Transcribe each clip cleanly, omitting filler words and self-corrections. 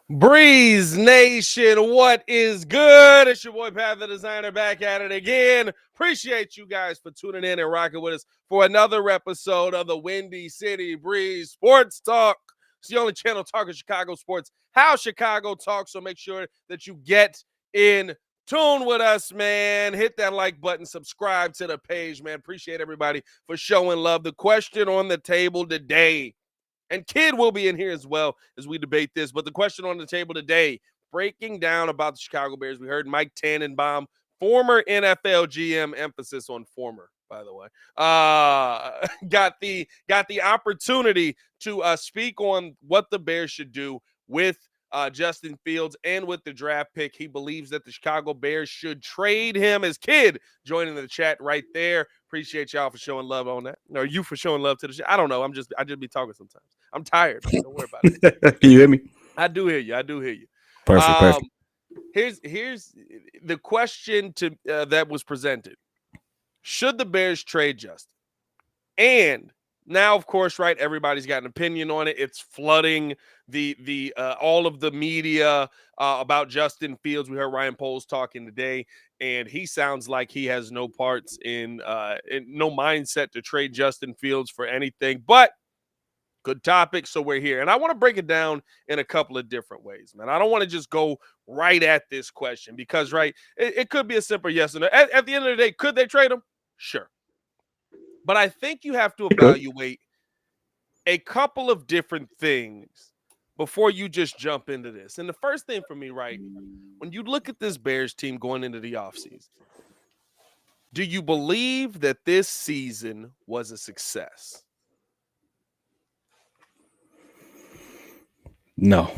Breeze Nation, what is good? It's your boy Pat the Designer back at it again. Appreciate you guys for tuning in and rocking with us for another episode of the Windy City Breeze Sports Talk. It's the only channel talking Chicago sports, how Chicago talks. So make sure that you get in tune with us, man. Hit that like button, subscribe to the page, man. Appreciate everybody for showing love. The question on the table today, and Kid will be in here as well as we debate this. But the question on the table today, breaking down about the Chicago Bears. We heard Mike Tannenbaum, former NFL GM, emphasis on former, by the way, got the opportunity to speak on what the Bears should do with Justin Fields and with the draft pick. He believes that the Chicago Bears should trade him. His Kid joining the chat right there. Appreciate y'all for showing love on that. Or you for showing love to the show. I don't know. I just be talking sometimes. I'm tired, man. Don't worry about it. Can you hear me? I do hear you. I do hear you. Perfect. Here's the question to that was presented. Should the Bears trade Justin? And now, of course, right, everybody's got an opinion on it. It's flooding the all of the media about Justin Fields. We heard Ryan Poles talking today, and he sounds like he has no parts in no mindset to trade Justin Fields for anything. But good topic, so we're here. And I want to break it down in a couple of different ways, man. I don't want to just go right at this question because, right, it could be a simple yes or no. At the end of the day, could they trade him? Sure. But I think you have to evaluate a couple of different things before you just jump into this. And the first thing for me, right, when you look at this Bears team going into the offseason, do you believe that this season was a success? No.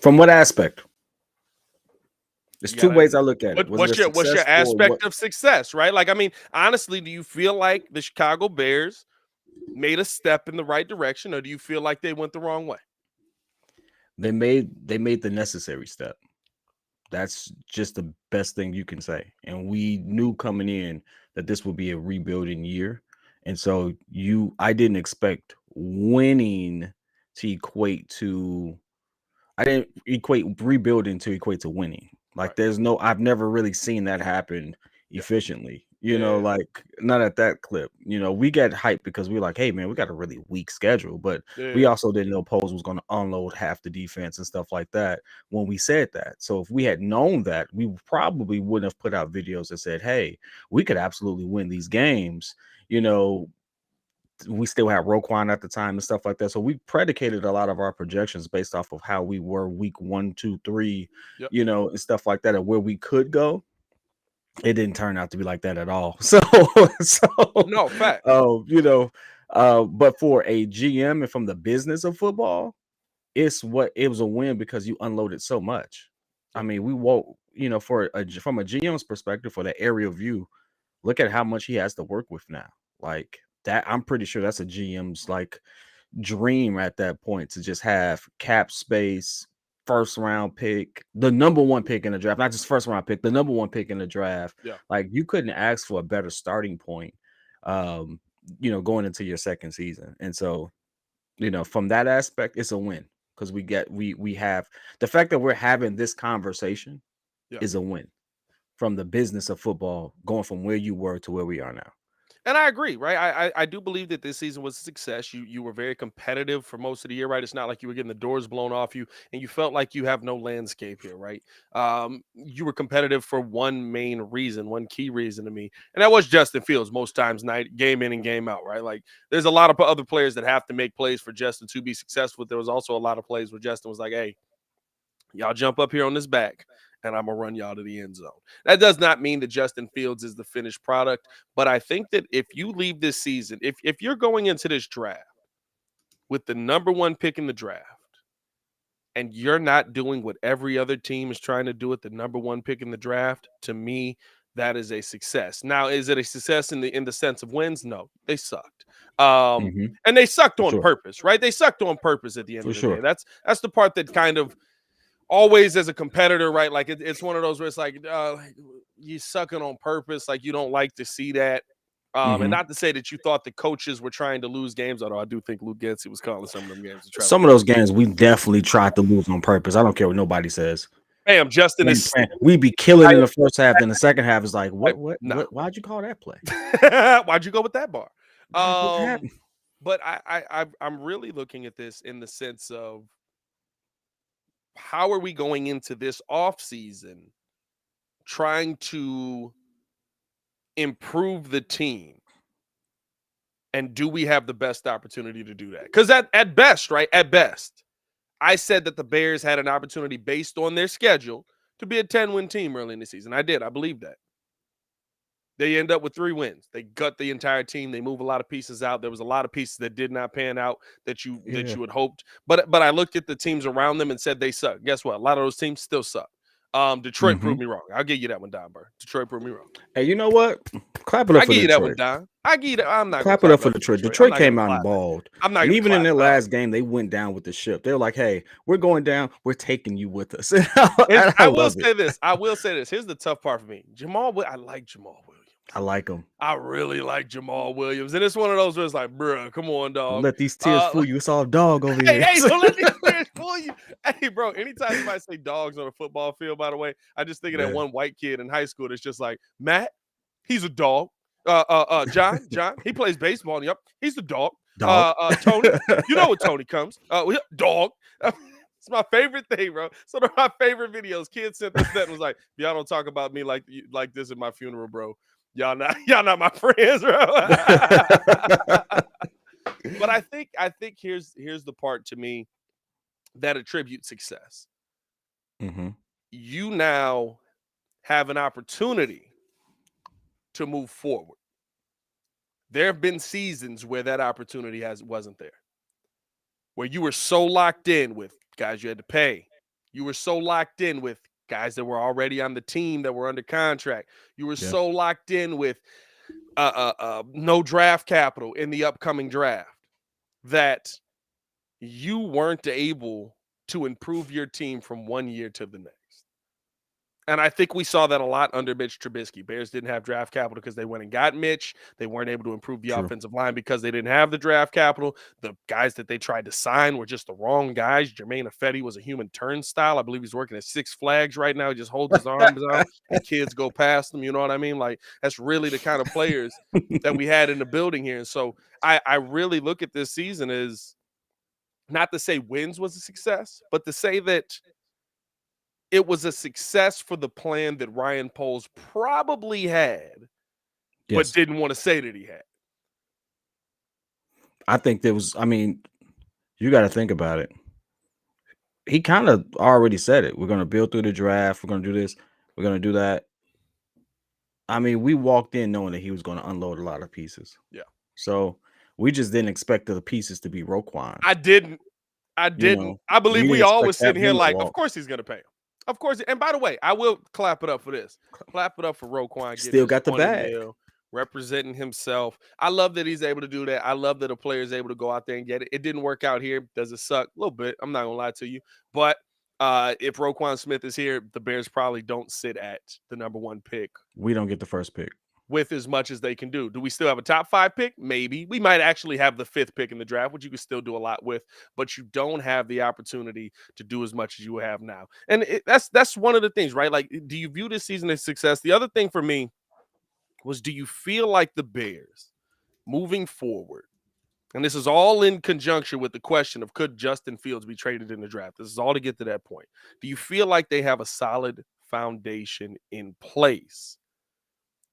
From what aspect? There's two ways I look at it. What's your aspect of success, right? Like, I mean, honestly, do you feel like the Chicago Bears made a step in the right direction, or do you feel like they went the wrong way? They made the necessary step. That's just the best thing you can say. And we knew coming in that this would be a rebuilding year. And so I didn't expect winning to equate to I didn't equate rebuilding to equate to winning. Like I've never really seen that happen efficiently. Like not at that clip. We get hyped because we're like, hey man, we got a really weak schedule, but we also didn't know Poles was going to unload half the defense and stuff like that when we said that. So if we had known that, we probably wouldn't have put out videos that said, hey, we could absolutely win these games. We still had Roquan at the time and stuff like that. So we predicated a lot of our projections based off of how we were week 1, 2, 3, and stuff like that, and where we could go. It didn't turn out to be like that at all. So no fact. But for a GM and from the business of football, it was a win because you unloaded so much. I mean, we won't, from a GM's perspective, for the aerial view, look at how much he has to work with now. Like that, I'm pretty sure that's a GM's like dream at that point, to just have cap space, first round pick, the number one pick in the draft, not just first round pick, the number one pick in the draft. Yeah. Like you couldn't ask for a better starting point, going into your second season. And so, from that aspect, it's a win because we have the fact that we're having this conversation is a win from the business of football, going from where you were to where we are now. And I agree, right? I do believe that this season was a success. You were very competitive for most of the year, right? It's not like you were getting the doors blown off you and you felt like you have no landscape here, right? You were competitive for one main reason, one key reason to me, and that was Justin Fields most times, game in and game out, right? Like there's a lot of other players that have to make plays for Justin to be successful. There was also a lot of plays where Justin was like, hey, y'all jump up here on this back, and I'm going to run y'all to the end zone. That does not mean that Justin Fields is the finished product, but I think that if you leave this season, if you're going into this draft with the number one pick in the draft, and you're not doing what every other team is trying to do at the number one pick in the draft, to me, that is a success. Now, is it a success in the sense of wins? No, they sucked. And they sucked on purpose, right? They sucked on purpose at the end of the day. That's the part that kind of always, as a competitor, right? Like it's one of those where it's like you sucking on purpose. Like you don't like to see that. And not to say that you thought the coaches were trying to lose games, although I do think Luke Getsy was calling some of them games. Some of those games we definitely tried to lose on purpose. I don't care what nobody says. Bam, Justin is. We be killing in the first half, then the second half is like, what? Nah. Why'd you call that play? Why'd you go with that bar? What happened? But I'm really looking at this in the sense of how are we going into this offseason trying to improve the team? And do we have the best opportunity to do that? Because at best, right? At best, I said that the Bears had an opportunity based on their schedule to be a 10-win team early in the season. I did. I believe that. They end up with 3 wins. They gut the entire team. They move a lot of pieces out. There was a lot of pieces that did not pan out that you had hoped. But I looked at the teams around them and said they suck. Guess what? A lot of those teams still suck. Detroit proved me wrong. I'll give you that one, Don Burr. Detroit proved me wrong. Hey, you know what? Clap it up for Detroit. I give you that one, Don. I give you that. I'm not clap it up for Detroit. Detroit came out and balled. I'm not. And even in their last game, they went down with the ship. They were like, "Hey, we're going down. We're taking you with us." I will say this. I will say this. Here's the tough part for me. I like Jamal Williams. I like him. I really like Jamal Williams. And it's one of those where it's like, bruh, come on, dog. Don't let these tears fool you. It's all dog over here. Hey, don't let these tears fool you. Hey, bro, anytime somebody say dogs on a football field, by the way, I just think of that one white kid in high school that's just like, Matt, he's a dog. John, he plays baseball. Yep, he's a dog. Tony, you know what Tony comes. Dog. It's my favorite thing, bro. So they're my favorite videos. Kids sent this that was like, y'all don't talk about me like this at my funeral, bro. Y'all not my friends, bro. But I think here's the part to me that attributes success. You now have an opportunity to move forward. There have been seasons where that opportunity wasn't there, where you were so locked in with guys you had to pay. You were so locked in with guys that were already on the team that were under contract. You were so locked in with no draft capital in the upcoming draft that you weren't able to improve your team from one year to the next. And I think we saw that a lot under Mitch Trubisky. Bears didn't have draft capital because they went and got Mitch. They weren't able to improve the offensive line because they didn't have the draft capital. The guys that they tried to sign were just the wrong guys. Jermaine Ifedi was a human turnstile. I believe he's working at Six Flags right now. He just holds his arms out and kids go past him. You know what I mean? Like, that's really the kind of players that we had in the building here. And so I really look at this season as not to say wins was a success, but to say that it was a success for the plan that Ryan Poles probably had, but didn't want to say that he had. I think there was, you got to think about it. He kind of already said it. We're going to build through the draft. We're going to do this. We're going to do that. We walked in knowing that he was going to unload a lot of pieces. Yeah. So we just didn't expect the pieces to be Roquan. I didn't. I believe we all was sitting here like, of course he's going to pay him. Of course. And by the way, I will clap it up for this. Clap it up for Roquan. Still got the bag. Representing himself. I love that he's able to do that. I love that a player is able to go out there and get it. It didn't work out here. Does it suck? A little bit. I'm not going to lie to you. But if Roquan Smith is here, the Bears probably don't sit at the number 1 pick. We don't get the first pick. With as much as they can do. Do we still have a top 5 pick? Maybe. We might actually have the 5th pick in the draft, which you can still do a lot with, but you don't have the opportunity to do as much as you have now. And that's one of the things, right? Like, do you view this season as success? The other thing for me was, do you feel like the Bears moving forward, and this is all in conjunction with the question of could Justin Fields be traded in the draft? This is all to get to that point. Do you feel like they have a solid foundation in place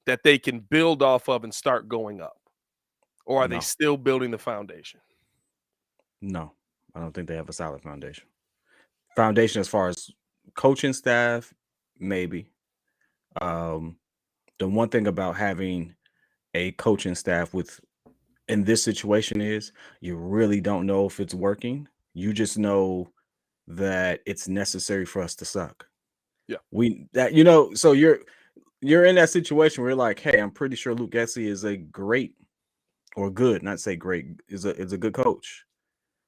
that they can build off of and start going up? Or are they still building the foundation? No, I don't think they have a solid foundation. Foundation as far as coaching staff, maybe. The one thing about having a coaching staff in this situation is you really don't know if it's working. You just know that it's necessary for us to suck. Yeah. So you're in that situation where you're like, hey, I'm pretty sure Luke Getsy is a great or good, not say great, is a good coach.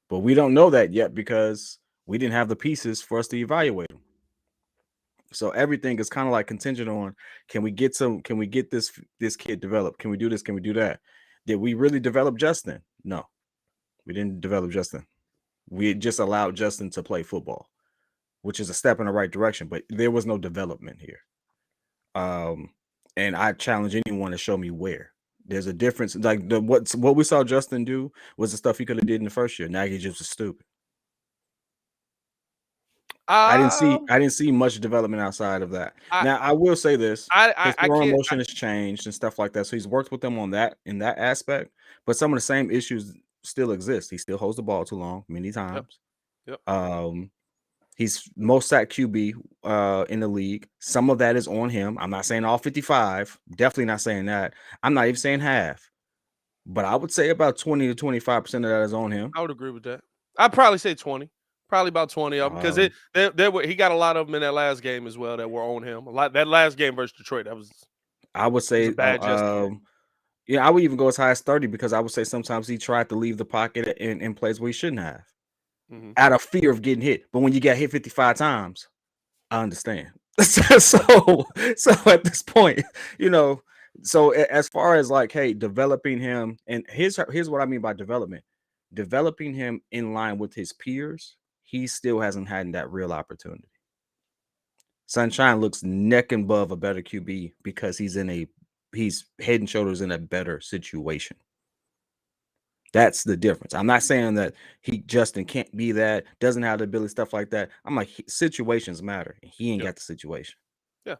But we don't know that yet because we didn't have the pieces for us to evaluate him. So everything is kind of like contingent on, can we get this kid developed? Can we do this? Can we do that? Did we really develop Justin? No, we didn't develop Justin. We just allowed Justin to play football, which is a step in the right direction, but there was no development here. And I challenge anyone to show me where. There's a difference. Like what we saw Justin do was the stuff he could have did in the first year. Now he just was stupid. I didn't see much development outside of that. Now I will say this: his throwing motion has changed and stuff like that. So he's worked with them on that in that aspect. But some of the same issues still exist. He still holds the ball too long many times. Yep. He's most sacked QB in the league. Some of that is on him. I'm not saying all 55. Definitely not saying that. I'm not even saying half. But I would say about 20 to 25% of that is on him. I would agree with that. I'd probably say 20. Probably about 20 of them, because he got a lot of them in that last game as well that were on him. A lot that last game versus Detroit, I would say a bad Justin. Yeah, I would even go as high as 30, because I would say sometimes he tried to leave the pocket in plays where he shouldn't have, out of fear of getting hit. But when you get hit 55 times, I understand. so at this point, so as far as like, hey, developing him, and here's what I mean by development. Developing him in line with his peers, he still hasn't had that real opportunity. Sunshine looks neck and above a better QB because he's head and shoulders in a better situation. That's the difference. I'm not saying that Justin can't be that, doesn't have the ability, stuff like that. I'm like, situations matter. He ain't got the situation. Yeah.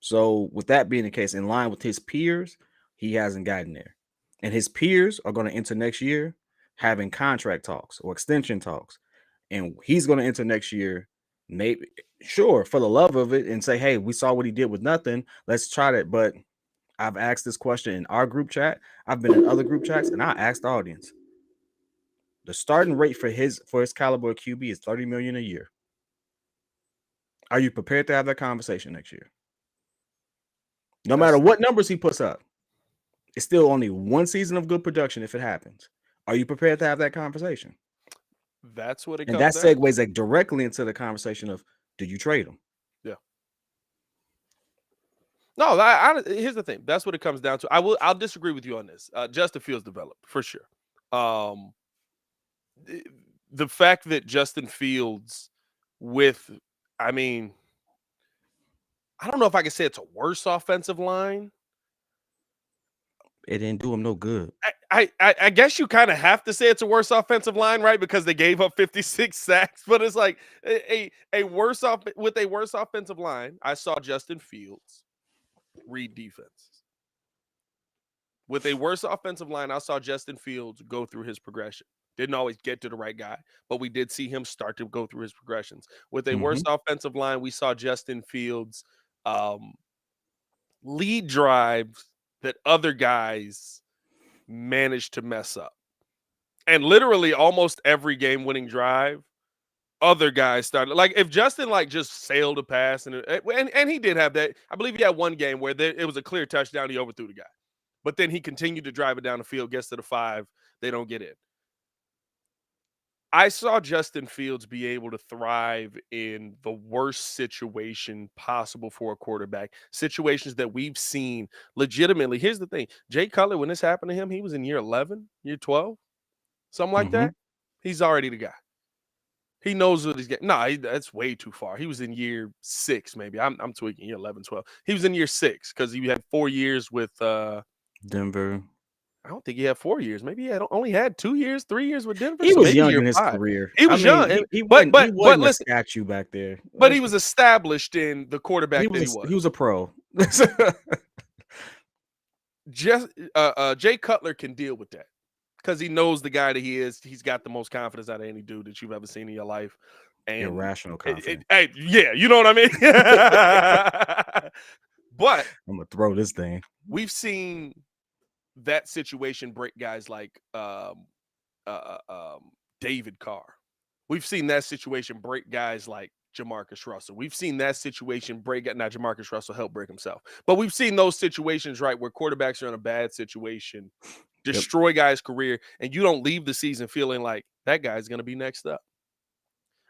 So with that being the case, in line with his peers, he hasn't gotten there. And his peers are going to enter next year having contract talks or extension talks. And he's going to enter next year, maybe, sure, for the love of it, and say, hey, we saw what he did with nothing. Let's try that. But I've asked this question in our group chat. I've been in other group chats, and I asked the audience. The starting rate for his caliber QB is $30 million a year. Are you prepared to have that conversation next year? No matter what numbers he puts up, it's still only one season of good production if it happens. Are you prepared to have that conversation? That's what it and comes that segues like directly into the conversation of, do you trade him? Yeah. No, here's the thing. That's what it comes down to. I'll disagree with you on this. Justin Fields developed for sure. The fact that Justin Fields I don't know if I can say it's a worse offensive line. It didn't do him no good. I guess you kind of have to say it's a worse offensive line, right? Because they gave up 56 sacks, but it's like with a worse offensive line. I saw Justin Fields read defenses. With a worse offensive line, I saw Justin Fields go through his progression. Didn't always get to the right guy, but we did see him start to go through his progressions. With a worse offensive line, we saw Justin Fields lead drives that other guys managed to mess up. And literally almost every game-winning drive, other guys started. Like, if Justin just sailed a pass, and he did have that. I believe he had one game where it was a clear touchdown. He overthrew the guy. But then he continued to drive it down the field, gets to the 5. They don't get in. I saw Justin Fields be able to thrive in the worst situation possible for a quarterback, situations that we've seen legitimately. Here's the thing. Jay Cutler, when this happened to him, he was in year 11, year 12, something like that. He's already the guy. He knows what he's getting. No, that's way too far. He was in year 6, maybe. I'm tweaking, year 11, 12. He was in year 6 because he had 4 years with Denver. I don't think he had 4 years. Maybe he only had 2 years, 3 years with Denver. He was young in his career. He was young. He wasn't a statue back there. But he was established in the quarterback he was. He was a pro. Jay Cutler can deal with that because he knows the guy that he is. He's got the most confidence out of any dude that you've ever seen in your life. And irrational confidence. Yeah, you know what I mean? But I'm going to throw this thing. We've seen that situation break guys like David Carr. We've seen that situation break guys like Jamarcus Russell. We've seen that situation break. Now, Jamarcus Russell helped break himself. But we've seen those situations, right, where quarterbacks are in a bad situation, destroy guys' career, and you don't leave the season feeling like that guy's going to be next up.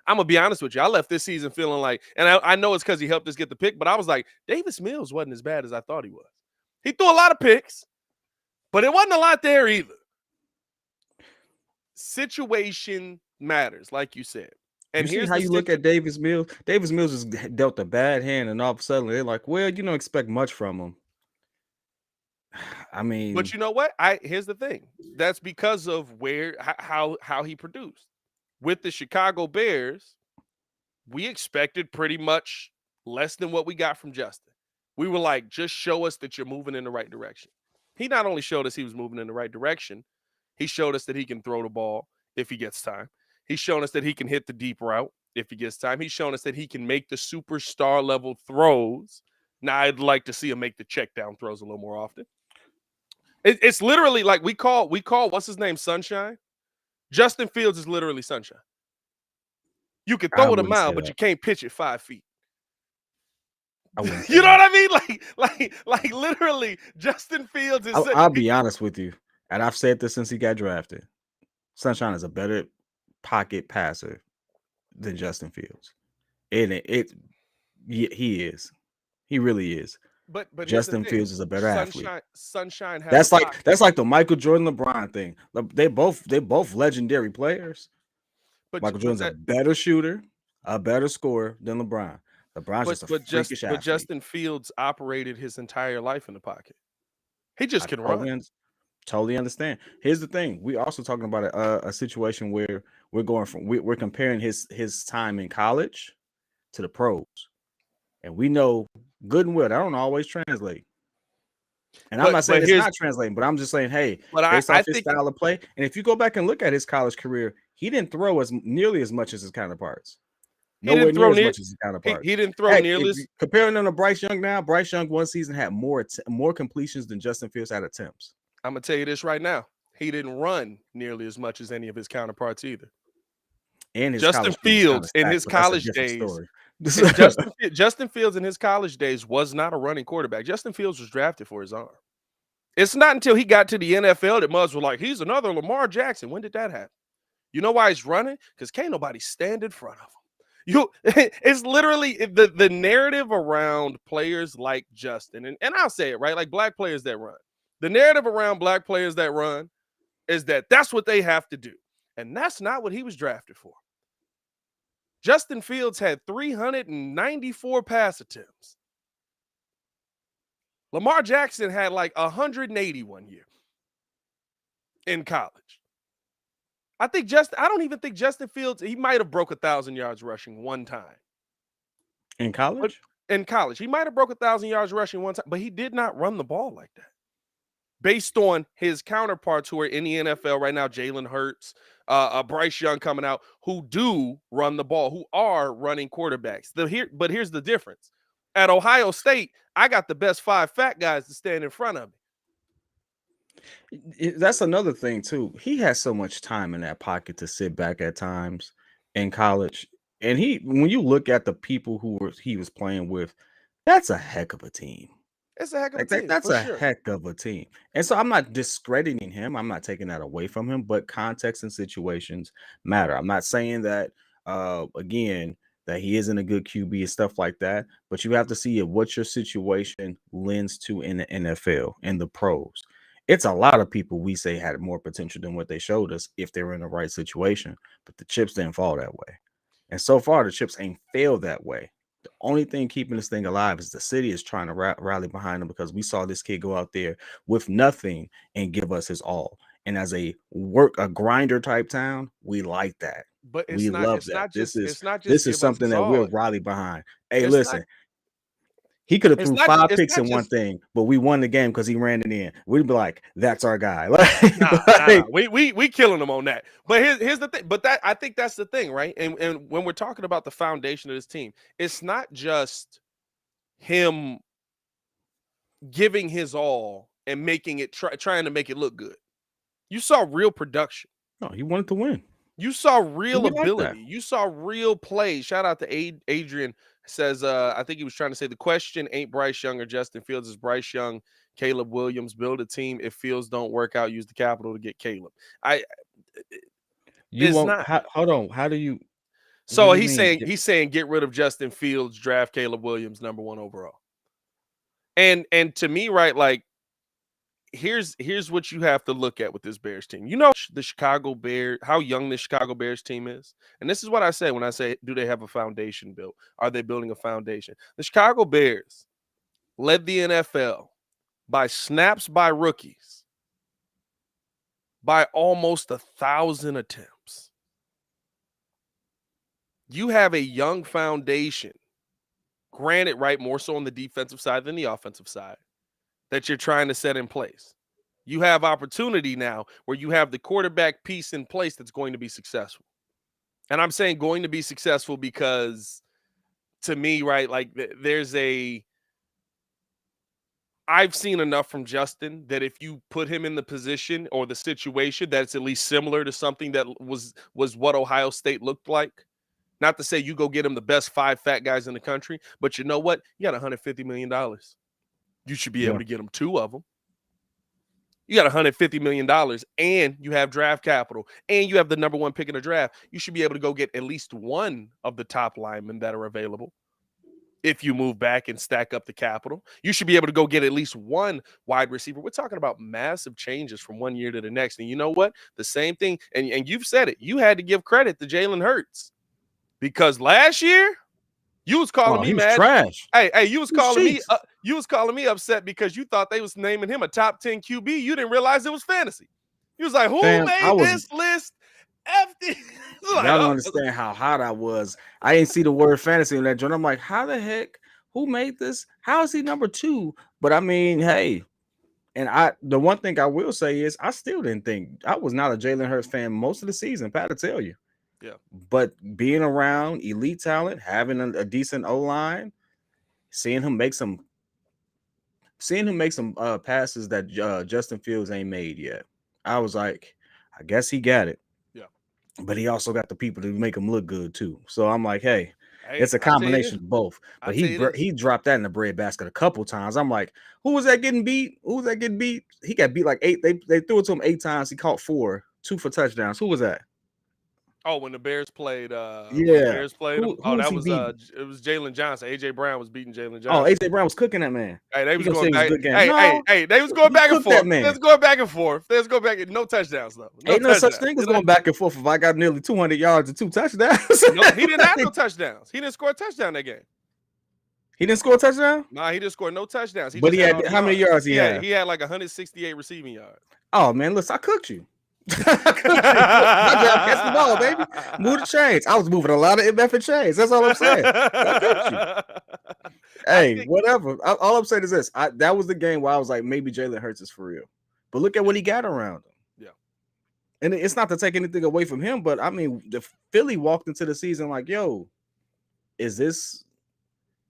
I'm gonna be honest with you. I left this season feeling like, and I know it's because he helped us get the pick, but I was like, Davis Mills wasn't as bad as I thought he was. He threw a lot of picks, but it wasn't a lot there either. Situation matters, like you said. And You see here's how the you look at Davis Mills? Davis Mills is dealt a bad hand, and all of a sudden they're like, well, you don't expect much from him. I mean, but you know what? Here's the thing. That's because of how he produced. With the Chicago Bears, we expected pretty much less than what we got from Justin. We were like, just show us that you're moving in the right direction. He not only showed us he was moving in the right direction, he showed us that he can throw the ball if he gets time. He's shown us that he can hit the deep route if he gets time. He's shown us that he can make the superstar level throws. Now, I'd like to see him make the check down throws a little more often. It's literally like we call what's his name, Sunshine. Justin Fields is literally Sunshine. You can I throw it a wouldn't mile, say but that. you can't pitch it 5 feet. I wouldn't say You know that. what I mean? Like literally, Justin Fields is. I'll be honest with you, and I've said this since he got drafted. Sunshine is a better pocket passer than Justin Fields, and he is. He really is. But here's the Justin thing: Fields is a better athlete. Sunshine has a That's like pocket. that's like the Michael Jordan LeBron thing. They both legendary players. Michael Jordan's a better shooter, a better scorer than LeBron. LeBron's just a freakish athlete. Justin Fields operated his entire life in the pocket. He just can run. Totally understand. Here's the thing: we also talking about a situation where we're comparing his time in college to the pros, and we know good and well that don't always translate. And I'm not saying it's not translating, but I'm just saying, hey, based off his style of play, and if you go back and look at his college career, he didn't throw nearly as much as his counterparts. Nowhere near as much as his counterparts. He didn't throw nearly as. Comparing him to Bryce Young now, Bryce Young one season had more completions than Justin Fields had attempts. I'm gonna tell you this right now. He didn't run nearly as much as any of his counterparts either. And his Justin Fields in his college days. Justin Fields in his college days was not a running quarterback. Justin Fields was drafted for his arm. It's not until he got to the NFL that Muzz was like, he's another Lamar Jackson. When did that happen? You know why he's running? Because can't nobody stand in front of him. It's literally the narrative around players like Justin, and I'll say it, right? Like black players that run. The narrative around black players that run is that that's what they have to do. And that's not what he was drafted for. Justin Fields had 394 pass attempts. Lamar Jackson had like 180 one year in college. I don't even think Justin Fields, he might have broke 1,000 yards rushing one time. In college? In college. He might have broke 1,000 yards rushing one time, but he did not run the ball like that. Based on his counterparts who are in the NFL right now, Jalen Hurts, Bryce Young coming out, who do run the ball, who are running quarterbacks. But here's the difference. At Ohio State, I got the best 5 fat guys to stand in front of me. That's another thing, too. He has so much time in that pocket to sit back at times in college. And when you look at the people he was playing with, that's a heck of a team. It's a heck of a team. That's a heck of a team. And so I'm not discrediting him. I'm not taking that away from him, but context and situations matter. I'm not saying that, again, that he isn't a good QB and stuff like that, but you have to see what your situation lends to in the NFL and the pros. It's a lot of people we say had more potential than what they showed us if they were in the right situation, but the chips didn't fall that way. And so far, the chips ain't failed that way. The only thing keeping this thing alive is the city is trying to rally behind him because we saw this kid go out there with nothing and give us his all. And as a grinder type town, we like that. But we love that. This is something that we'll rally behind. Hey, listen. He could have threw 5 picks in one thing, but we won the game because he ran it in. We'd be like, "That's our guy." Nah. We killing him on that. But here's the thing. But I think that's the thing, right? And when we're talking about the foundation of this team, it's not just him giving his all and making it trying to make it look good. You saw real production. No, he wanted to win. You saw real ability. You saw real play. Shout out to Adrian. Says, I think he was trying to say the question ain't Bryce Young or Justin Fields. Is Bryce Young, Caleb Williams. Build a team. If Fields don't work out, use the capital to get Caleb. Hold on. How do you? So What do you he's mean? saying get rid of Justin Fields, draft Caleb Williams, #1 overall. And to me, right, like here's what you have to look at with this Bears team. You know the Chicago Bears, how young the Chicago Bears team is. And this is what I say when I say, do they have a foundation built? Are they building a foundation? The Chicago Bears led the NFL by snaps by rookies by almost 1,000 attempts. You have a young foundation, granted, right, more so on the defensive side than the offensive side, that you're trying to set in place. You have opportunity now where you have the quarterback piece in place that's going to be successful. And I'm saying going to be successful because, to me, right, like I've seen enough from Justin that if you put him in the position or the situation that's at least similar to something that was what Ohio State looked like, not to say you go get him the best 5 fat guys in the country, but you know what? You got $150 million. You should be able to get him 2 of them. You got $150 million and you have draft capital and you have the #1 pick in the draft. You should be able to go get at least one of the top linemen that are available. If you move back and stack up the capital, you should be able to go get at least one wide receiver. We're talking about massive changes from one year to the next. And you know what? The same thing, and you've said it, you had to give credit to Jalen Hurts because last year you was calling me he was mad. trash. Hey, you was calling me. Sheets. You was calling me upset because you thought they was naming him a top 10 QB. You didn't realize it was fantasy. You was like, "Who Fam, made this list?" FD. Y'all don't understand how hot I was. I didn't see the word fantasy in that joint. I'm like, how the heck? Who made this? How is he #2? But I mean, hey, and the one thing I will say is I still didn't think I was not a Jalen Hurts fan most of the season, Pat, to tell you. Yeah. But being around elite talent, having a decent O-line, seeing him make some passes that Justin Fields ain't made yet. I was like, I guess he got it. Yeah. But he also got the people to make him look good too. So I'm like, hey, it's a combination of both. But he dropped that in the bread basket a couple times. I'm like, who was that getting beat? He got beat like 8. They threw it to him 8 times. He caught 4, 2 for touchdowns. Who was that? Oh, when the Bears played, Yeah. Him. Who was he beating? It was Jalen Johnson. AJ Brown was beating Jalen Johnson. Oh, AJ Brown was cooking that man. Hey, they was going back. They was going back and forth. They was going back and forth. They was going back. No touchdowns though. Ain't no such thing as going back and forth. If I got nearly 200 yards and 2 touchdowns, no, he didn't have no touchdowns. He didn't score a touchdown that game. He didn't score a touchdown? Nah, he didn't score no touchdowns. But he had how many yards he had? He had like 168 receiving yards. Oh man, listen, I cooked you. My job catch the ball, baby. Move the chains. I was moving a lot of MF chains. That's all I'm saying. I cooked you. Hey, whatever. All I'm saying is this. That was the game where I was like, maybe Jalen Hurts is for real. But look at what he got around him. Yeah. And it's not to take anything away from him, but I mean, the Philly walked into the season like, yo, is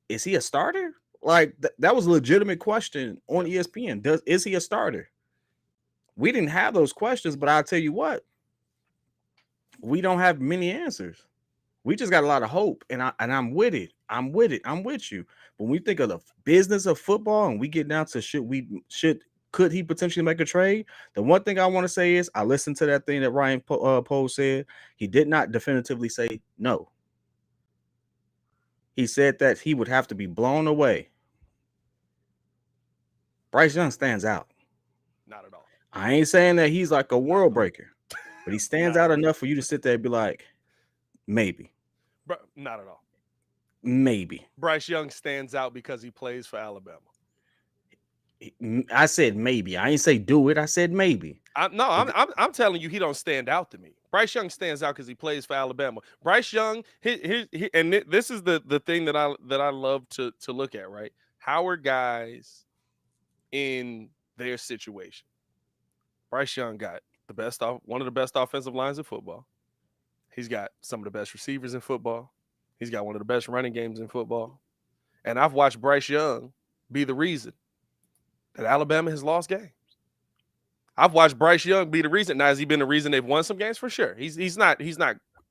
he a starter? Like that was a legitimate question on ESPN. Is he a starter? We didn't have those questions, but I'll tell you what, we don't have many answers. We just got a lot of hope, and I'm with it. I'm with you. When we think of the business of football and we get down to could he potentially make a trade? The one thing I want to say is I listened to that thing that Ryan Poe said. He did not definitively say no. He said that he would have to be blown away. Bryce Young stands out. Not at all. I ain't saying that he's like a world breaker, but he stands out enough for you to sit there and be like, maybe. Not at all. Maybe. Bryce Young stands out because he plays for Alabama. I said maybe. I ain't say do it. I said maybe. I'm telling you, he don't stand out to me. Bryce Young stands out because he plays for Alabama. Bryce Young, and this is the thing that I love to look at, right? How are guys in their situation? Bryce Young got one of the best offensive lines in football. He's got some of the best receivers in football. He's got one of the best running games in football. And I've watched Bryce Young be the reason that Alabama has lost games. I've watched Bryce Young be the reason. Now, has he been the reason they've won some games? For sure. He's not,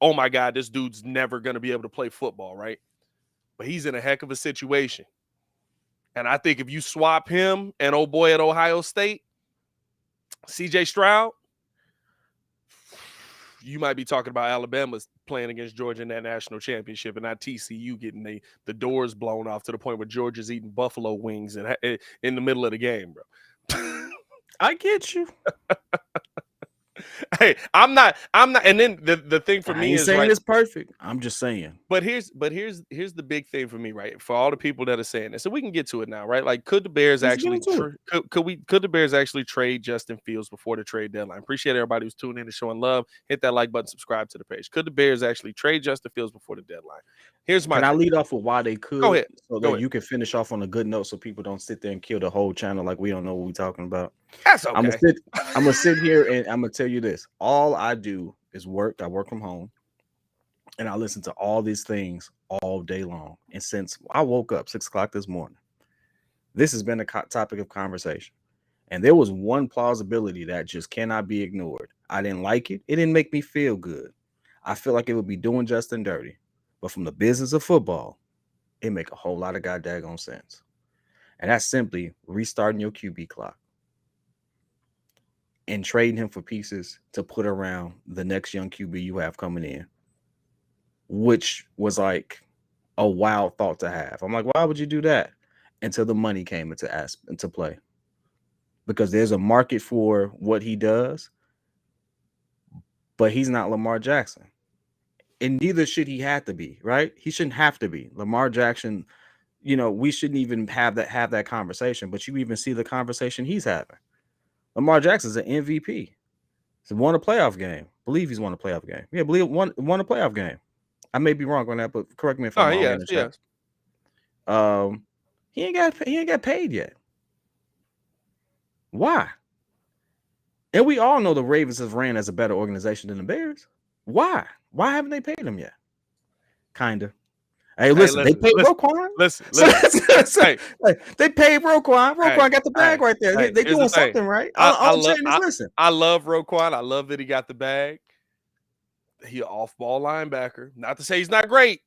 oh my God, this dude's never going to be able to play football, right? But he's in a heck of a situation. And I think if you swap him and old boy at Ohio State, CJ Stroud, you might be talking about Alabama's playing against Georgia in that national championship, and not TCU getting the doors blown off to the point where Georgia's eating buffalo wings in the middle of the game, bro. I get you. Hey, I'm not. And then the thing for I me ain't is saying right. it's perfect. I'm just saying. But here's the big thing for me, right? For all the people that are saying this, so we can get to it now, right? Like, could the Bears Let's get actually into it. could the Bears actually trade Justin Fields before the trade deadline? Appreciate everybody who's tuning in and showing love. Hit that like button, subscribe to the page. Could the Bears actually trade Justin Fields before the deadline? Here's my Can I thing. lead off with why they could? Go ahead. So that you can finish off on a good note so people don't sit there and kill the whole channel like we don't know what we're talking about. That's okay. I'm gonna sit here and I'm gonna tell you this. All I do is work. I work from home. And I listen to all these things all day long. And since I woke up 6 o'clock this morning, this has been a topic of conversation. And there was one plausibility that just cannot be ignored. I didn't like it. It didn't make me feel good. I feel like it would be doing Justin dirty. But from the business of football, it make a whole lot of goddamn sense. And that's simply restarting your QB clock and trading him for pieces to put around the next young QB you have coming in, which was like a wild thought to have. I'm like, why would you do that? Until the money came into play. Because there's a market for what he does, but he's not Lamar Jackson. And neither should he have to be, right? He shouldn't have to be. Lamar Jackson, we shouldn't even have that conversation, but you even see the conversation he's having. Lamar Jackson's an MVP. He's won a playoff game. Believe he's won a playoff game. Yeah, believe won a playoff game. I may be wrong on that, but correct me if I'm wrong. Yes. He ain't got paid yet. Why? And we all know the Ravens have ran as a better organization than the Bears. Why? Why haven't they paid him yet? Kinda. Hey, listen, they paid Roquan. Listen. Hey, they paid Roquan. Roquan got the bag right there. They doing something right. All I'm saying is, listen. I love Roquan. I love that he got the bag. He an off-ball linebacker. Not to say he's not great,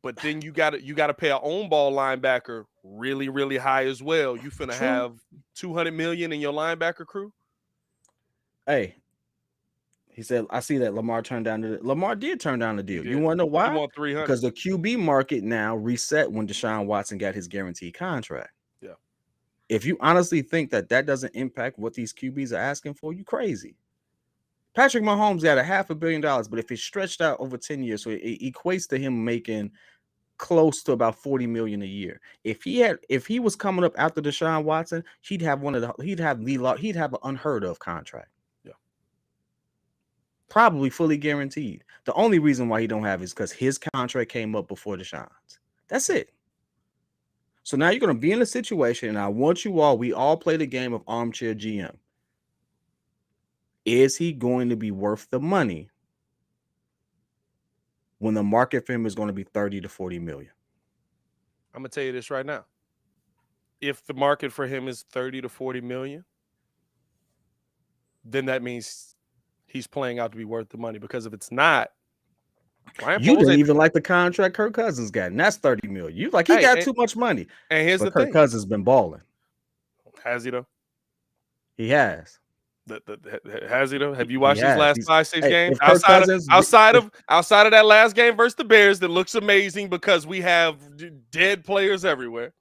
but then you got to pay an on-ball linebacker really, really high as well. You finna have $200 million in your linebacker crew. Hey, he said, I see that Lamar did turn down the deal. You want to know why? He want $300 because the QB market now reset when Deshaun Watson got his guaranteed contract. Yeah. If you honestly think that doesn't impact what these QBs are asking for, you crazy. Patrick Mahomes got $500 million, but if it's stretched out over 10 years, so it equates to him making close to about $40 million a year. If he was coming up after Deshaun Watson, he'd have an unheard of contract. Probably fully guaranteed. The only reason why he don't have is because his contract came up before Deshaun's. That's it. So now you're going to be in a situation, and I want we all play the game of armchair GM. Is he going to be worth the money when the market for him is going to be 30 to 40 million? I'm going to tell you this right now. If the market for him is 30 to 40 million, then that means he's playing out to be worth the money, because if it's not, you didn't even like the contract Kirk Cousins got, and that's 30 million. You like he got too much money. And here's the Kirk thing: Cousins been balling. Has he though? He has. Has he though? Have you watched his last 5-6 games? Outside of that last game versus the Bears, that looks amazing because we have dead players everywhere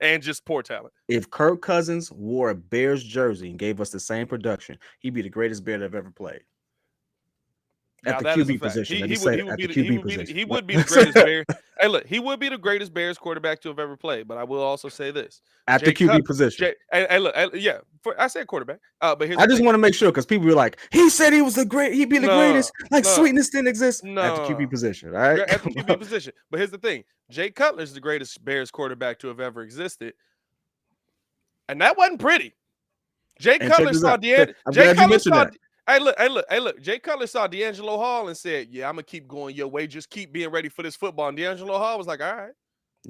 and just poor talent. If Kirk Cousins wore a Bears jersey and gave us the same production, he'd be the greatest Bear that I've ever played. At the QB position. He would be the greatest Bear. Hey, look, he would be the greatest Bears quarterback to have ever played. But I will also say this: at the QB position. I said quarterback. But I just want to make sure, because people were like, he said he was he'd be the greatest. Sweetness didn't exist at the QB position. All right, at the QB position. But here's the thing: Jay Cutler is the greatest Bears quarterback to have ever existed, and that wasn't pretty. Jay Cutler saw Hey, look. Jay Cutler saw D'Angelo Hall and said, yeah, I'm going to keep going your way. Just keep being ready for this football. And D'Angelo Hall was like, all right.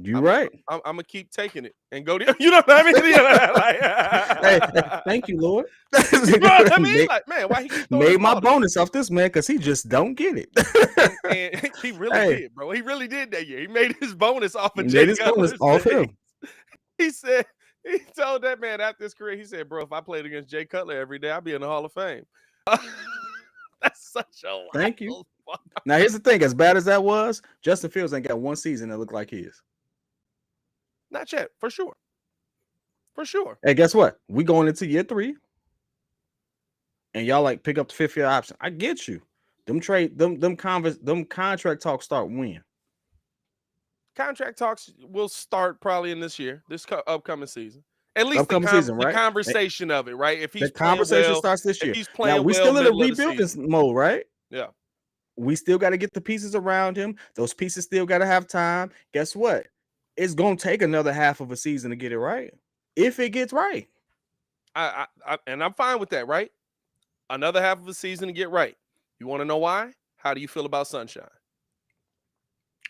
You're right. I'm going to keep taking it and go to, you know what I mean? Hey, thank you, Lord. You know what I mean? Like, man, why he made my bonus off this man, because he just don't get it. and he really did, bro. He really did that year. He made his bonus off of Jay Cutler. Off him. He told that man after his career, he said, bro, if I played against Jay Cutler every day, I'd be in the Hall of Fame. That's such a Thank you. wild bar. Now, here's the thing. As bad as that was, Justin Fields ain't got one season that looked like his. Not yet, for sure. For sure. Hey, guess what? We going into year 3. And y'all like pick up the 5th year option. I get you. Them contract talks start when? Contract talks will start probably in this year, this upcoming season. At least Upcoming season, right? the conversation of it, right? If The he's playing conversation well, starts this if year. he's Now playing we well, still in a middle of the rebuilding season. mode, right? Yeah. We still got to get the pieces around him. Those pieces still got to have time. Guess what? It's gonna take another half of a season to get it right. If it gets right. And I'm fine with that, right? Another half of a season to get right. You want to know why? How do you feel about Sunshine?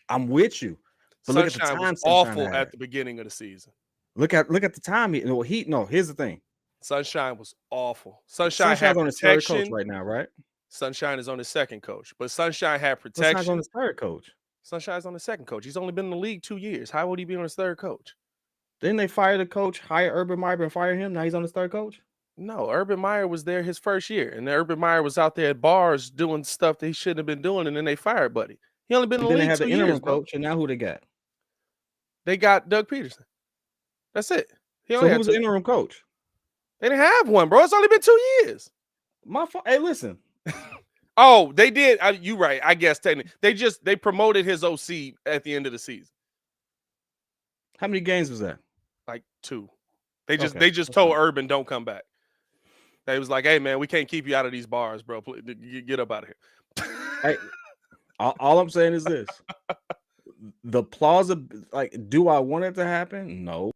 I'm with you. But look at the Sunshine was time awful Sunshine at had. the beginning of the season. Look at the time. No, here's the thing. Sunshine was awful. Sunshine Sunshine's had on his third coach protection. right now, right? Sunshine is on his second coach, but Sunshine had Sunshine's on protection. his third coach. Sunshine's on his second coach. He's only been in the league 2 years. How would he be on his third coach? Didn't they fire the coach, hire Urban Meyer and fire him? Now he's on his third coach? No, Urban Meyer was there his first year, and Urban Meyer was out there at bars doing stuff that he shouldn't have been doing, and then they fired Buddy. He only been in the Then they league have 2 the interim years, bro. coach, and now who they got? They got Doug Peterson. That's it. He So only had who's 2. the interim coach? They didn't have one, bro. It's only been 2 years. My fault. Hey, listen. Oh, they did. You right. I guess technically they promoted his OC at the end of the season. How many games was that? Like 2. They just told Urban don't come back. They was like, hey man, we can't keep you out of these bars, bro. Please, get up out of here. Hey, all I'm saying is this: the plausible, like, do I want it to happen? No.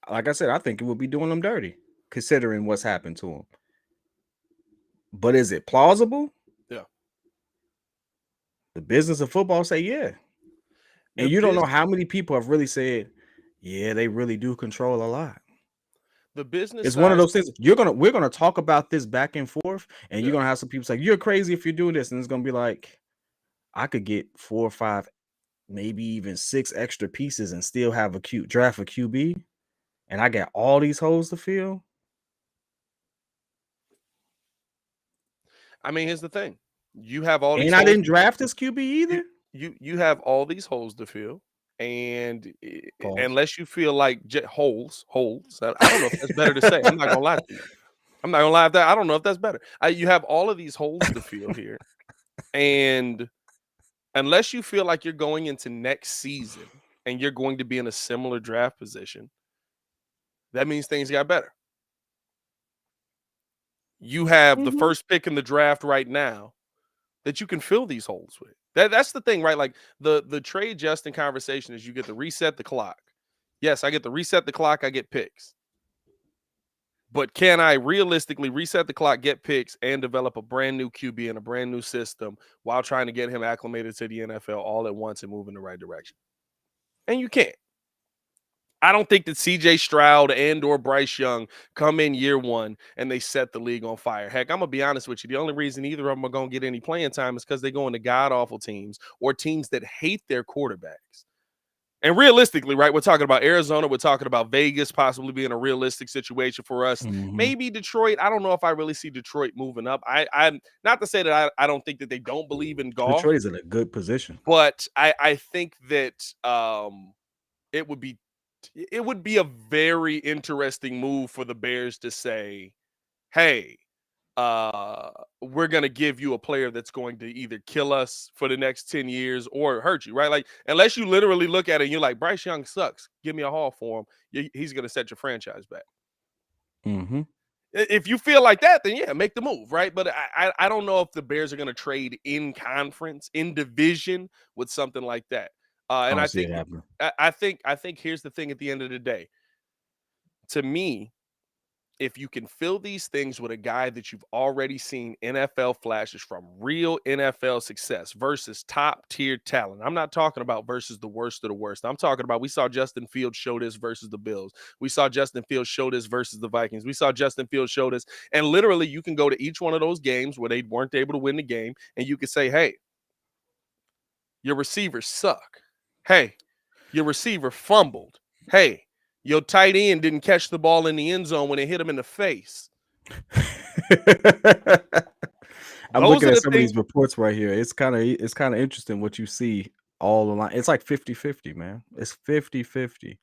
Like I said, I think it would be doing them dirty, considering what's happened to him. But is it plausible? Yeah. The business of football say yeah. And you don't know how many people have really said, yeah, they really do control a lot. The business it's one of those things. We're gonna talk about this back and forth, and you're gonna have some people say you're crazy if you're doing this, and it's gonna be like, I could get 4 or 5, maybe even 6 extra pieces and still have a draft a QB, and I got all these holes to fill. I mean, here's the thing: you have all these. And I didn't draft this QB either. You have all these holes to fill, and Pause. unless you feel like holes. I don't know if that's better to say. I'm not gonna lie to you. I'm not gonna lie to that. I don't know if that's better. You have all of these holes to fill here, and unless you feel like you're going into next season and you're going to be in a similar draft position, that means things got better. You have the first pick in the draft right now that you can fill these holes with. That's the thing, right? Like the trade Justin conversation is you get to reset the clock. Yes, I get to reset the clock, I get picks. But can I realistically reset the clock, get picks, and develop a brand new QB and a brand new system while trying to get him acclimated to the NFL all at once and move in the right direction? And you can't. I don't think that CJ Stroud and or Bryce Young come in year 1 and they set the league on fire. Heck, I'm going to be honest with you. The only reason either of them are going to get any playing time is because they go into god-awful teams or teams that hate their quarterbacks. And realistically, right, we're talking about Arizona. We're talking about Vegas possibly being a realistic situation for us. Maybe Detroit. I don't know if I really see Detroit moving up. I'm not to say that I don't think that they don't believe in Goff. Detroit is in a good position. But I think that it would be a very interesting move for the Bears to say, hey, we're going to give you a player that's going to either kill us for the next 10 years or hurt you, right? Like, unless you literally look at it and you're like, Bryce Young sucks, give me a haul for him, he's going to set your franchise back. If you feel like that, then yeah, make the move, right? But I don't know if the Bears are going to trade in conference, in division with something like that. And I think here's the thing at the end of the day. To me, if you can fill these things with a guy that you've already seen NFL flashes from, real NFL success versus top tier talent. I'm not talking about versus the worst of the worst. I'm talking about we saw Justin Fields show this versus the Bills. We saw Justin Fields show this versus the Vikings. We saw Justin Fields show this. And literally you can go to each one of those games where they weren't able to win the game and you can say, hey, your receivers suck. Hey, your receiver fumbled. Hey, your tight end didn't catch the ball in the end zone when it hit him in the face. I'm Those looking are at the some of things. these reports right here. It's kind of interesting what you see all along. It's like 50-50, man. It's 50-50.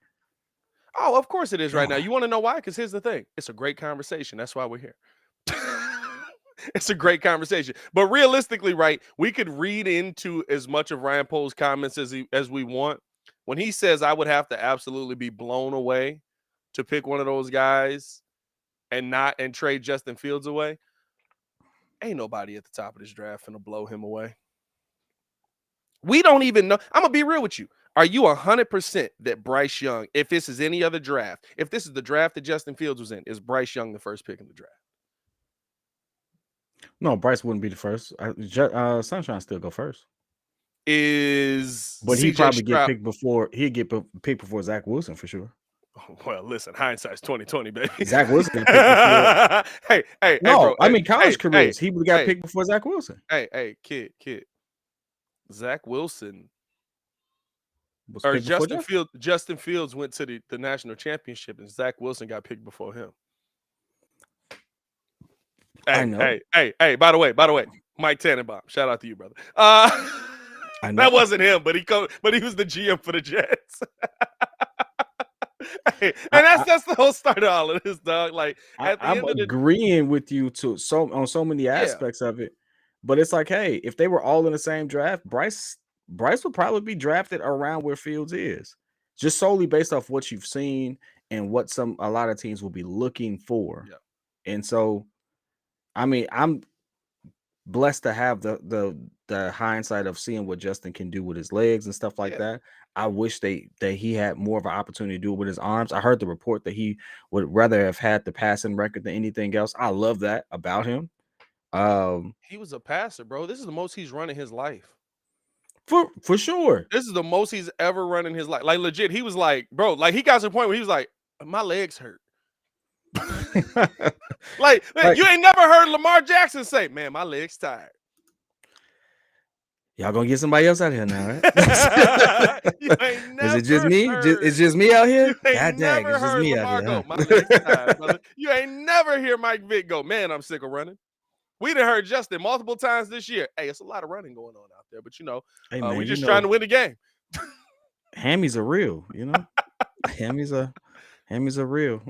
Oh, of course it is right now. God. You want to know why? Because here's the thing. It's a great conversation. That's why we're here. It's a great conversation. But realistically, right, we could read into as much of Ryan Pohl's comments as we want. When he says I would have to absolutely be blown away to pick one of those guys and trade Justin Fields away, ain't nobody at the top of this draft finna blow him away. We don't even know. I'm gonna be real with you. Are you 100% that Bryce Young, if this is any other draft, if this is the draft that Justin Fields was in, is Bryce Young the first pick in the draft? No, Bryce wouldn't be the first. Sunshine still go first. Is But he'd CJ probably get Stroud? picked before picked before Zach Wilson for sure. Well, listen, hindsight's 2020, baby. Zach Wilson got picked before. hey, No, bro. I mean college careers. He would have got Hey, picked before Zach Wilson. hey, kid. Zach Wilson Was or picked before Justin. Justin Fields went to the national championship, and Zach Wilson got picked before him. I know. Hey. By the way, Mike Tannenbaum. Shout out to you, brother. I know. That wasn't him, but he was the GM for the Jets. Hey, and that's the whole start of all of this, dog. Like at the I'm end of the agreeing with you on so many aspects of it, but it's like, hey, if they were all in the same draft, Bryce would probably be drafted around where Fields is, just solely based off what you've seen and what a lot of teams will be looking for. Yeah. And so, I mean, I'm blessed to have the hindsight of seeing what Justin can do with his legs and stuff like that. I wish that he had more of an opportunity to do it with his arms. I heard the report that he would rather have had the passing record than anything else. I love that about him. He was a passer, bro. This is the most he's run in his life. For sure. This is the most he's ever run in his life. Like legit, he was like, bro, like he got to the point where he was like, my legs hurt. like you ain't never heard Lamar Jackson say, man, my legs tired. Y'all gonna get somebody else out here now, right? Is it just me? It's just me out here? God dang, it's just me out here. My legs tired, brother. You ain't never hear Mike Vick go, man, I'm sick of running. We done heard Justin multiple times this year. Hey, it's a lot of running going on out there, but hey, man, we're just trying to win the game. Hammies are real, Hammies are real.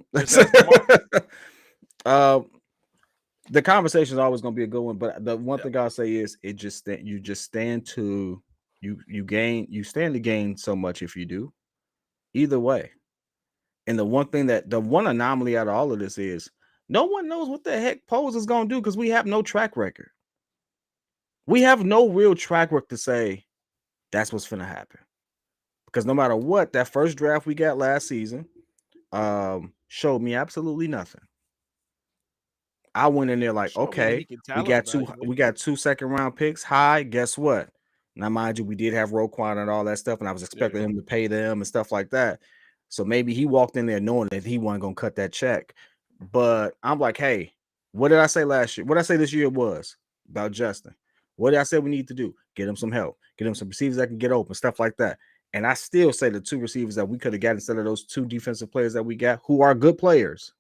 The conversation is always going to be a good one, but the one thing I'll say is you stand to gain so much if you do. Either way. And the one anomaly out of all of this is no one knows what the heck Poles is going to do because we have no track record. We have no real track record to say that's what's going to happen. Because no matter what, that first draft we got last season showed me absolutely nothing. I went in there like, okay, we got 2 second-round picks. High, guess what? Now, mind you, we did have Roquan and all that stuff, and I was expecting him to pay them and stuff like that. So maybe he walked in there knowing that he wasn't going to cut that check. But I'm like, hey, what did I say last year? What did I say this year was about Justin? What did I say we need to do? Get him some help. Get him some receivers that can get open, stuff like that. And I still say the 2 receivers that we could have got instead of those 2 defensive players that we got, who are good players,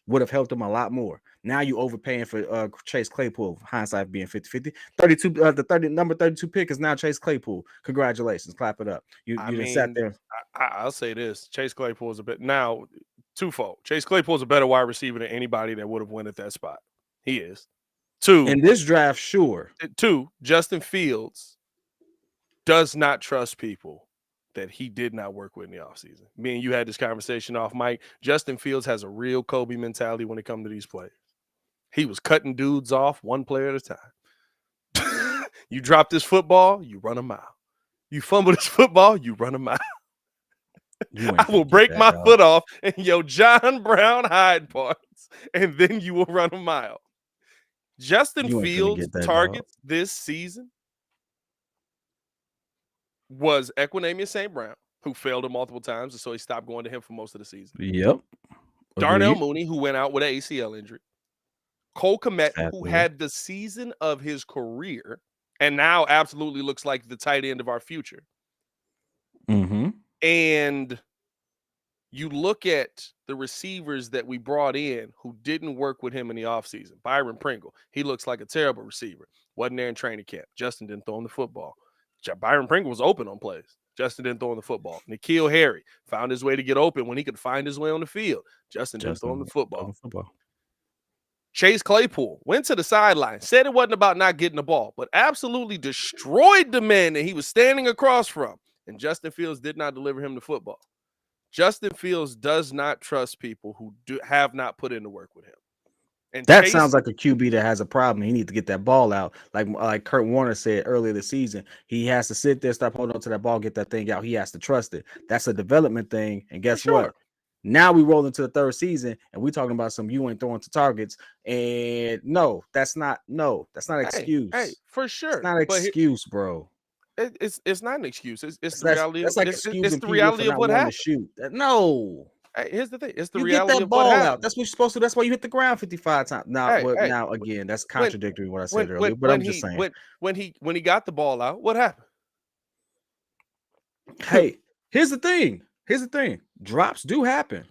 would have helped them a lot more. Now you overpaying for Chase Claypool. Hindsight being 50-50. 32, number 32 pick is now Chase Claypool. Congratulations. Clap it up. You just sat there. I'll say this. Chase Claypool is a bit now twofold. Chase Claypool is a better wide receiver than anybody that would have went at that spot. He is. 2. In this draft, sure. 2, Justin Fields does not trust people that he did not work with in the offseason. Me and you had this conversation off mic. Justin Fields has a real Kobe mentality when it comes to these players. He was cutting dudes off one player at a time. You drop this football, you run a mile. You fumble this football, you run a mile. I will break my foot off in your John Brown Hyde parts, and then you will run a mile. Justin Fields' targets this season was Equinemius St. Brown, who failed him multiple times, and so he stopped going to him for most of the season. Yep. Darnell Mooney, who went out with an ACL injury. Cole Kmet, who had the season of his career and now absolutely looks like the tight end of our future. Mm-hmm. And You look at the receivers that we brought in who didn't work with him in the offseason. Byron Pringle, he looks like a terrible receiver. Wasn't there in training camp. Justin didn't throw him the football. Byron Pringle was open on plays. Justin didn't throw him the football. N'Keal Harry found his way to get open when he could find his way on the field. Justin didn't throw him the football. Chase Claypool went to the sideline, said it wasn't about not getting the ball, but absolutely destroyed the man that he was standing across from. And Justin Fields did not deliver him the football. Justin Fields does not trust people who have not put in the work with him. And that sounds like a QB that has a problem. He needs to get that ball out. Like Kurt Warner said earlier this season, he has to sit there, stop holding on to that ball, get that thing out. He has to trust it. That's a development thing. And guess what? Now we roll into the third season, and we're talking about some you ain't throwing to targets. And that's not excuse. Hey, for sure. It's not an excuse, bro. It's not an excuse. It's the reality. That's like it's the reality of what happened. Shoot. No. Hey, here's the thing. It's the you reality get that of ball what out. That's what you're supposed to. That's why you hit the ground 55 times. Now, again, that's contradictory to what I said earlier. But I'm just saying. When he got the ball out, what happened? Hey, here's the thing. Drops do happen.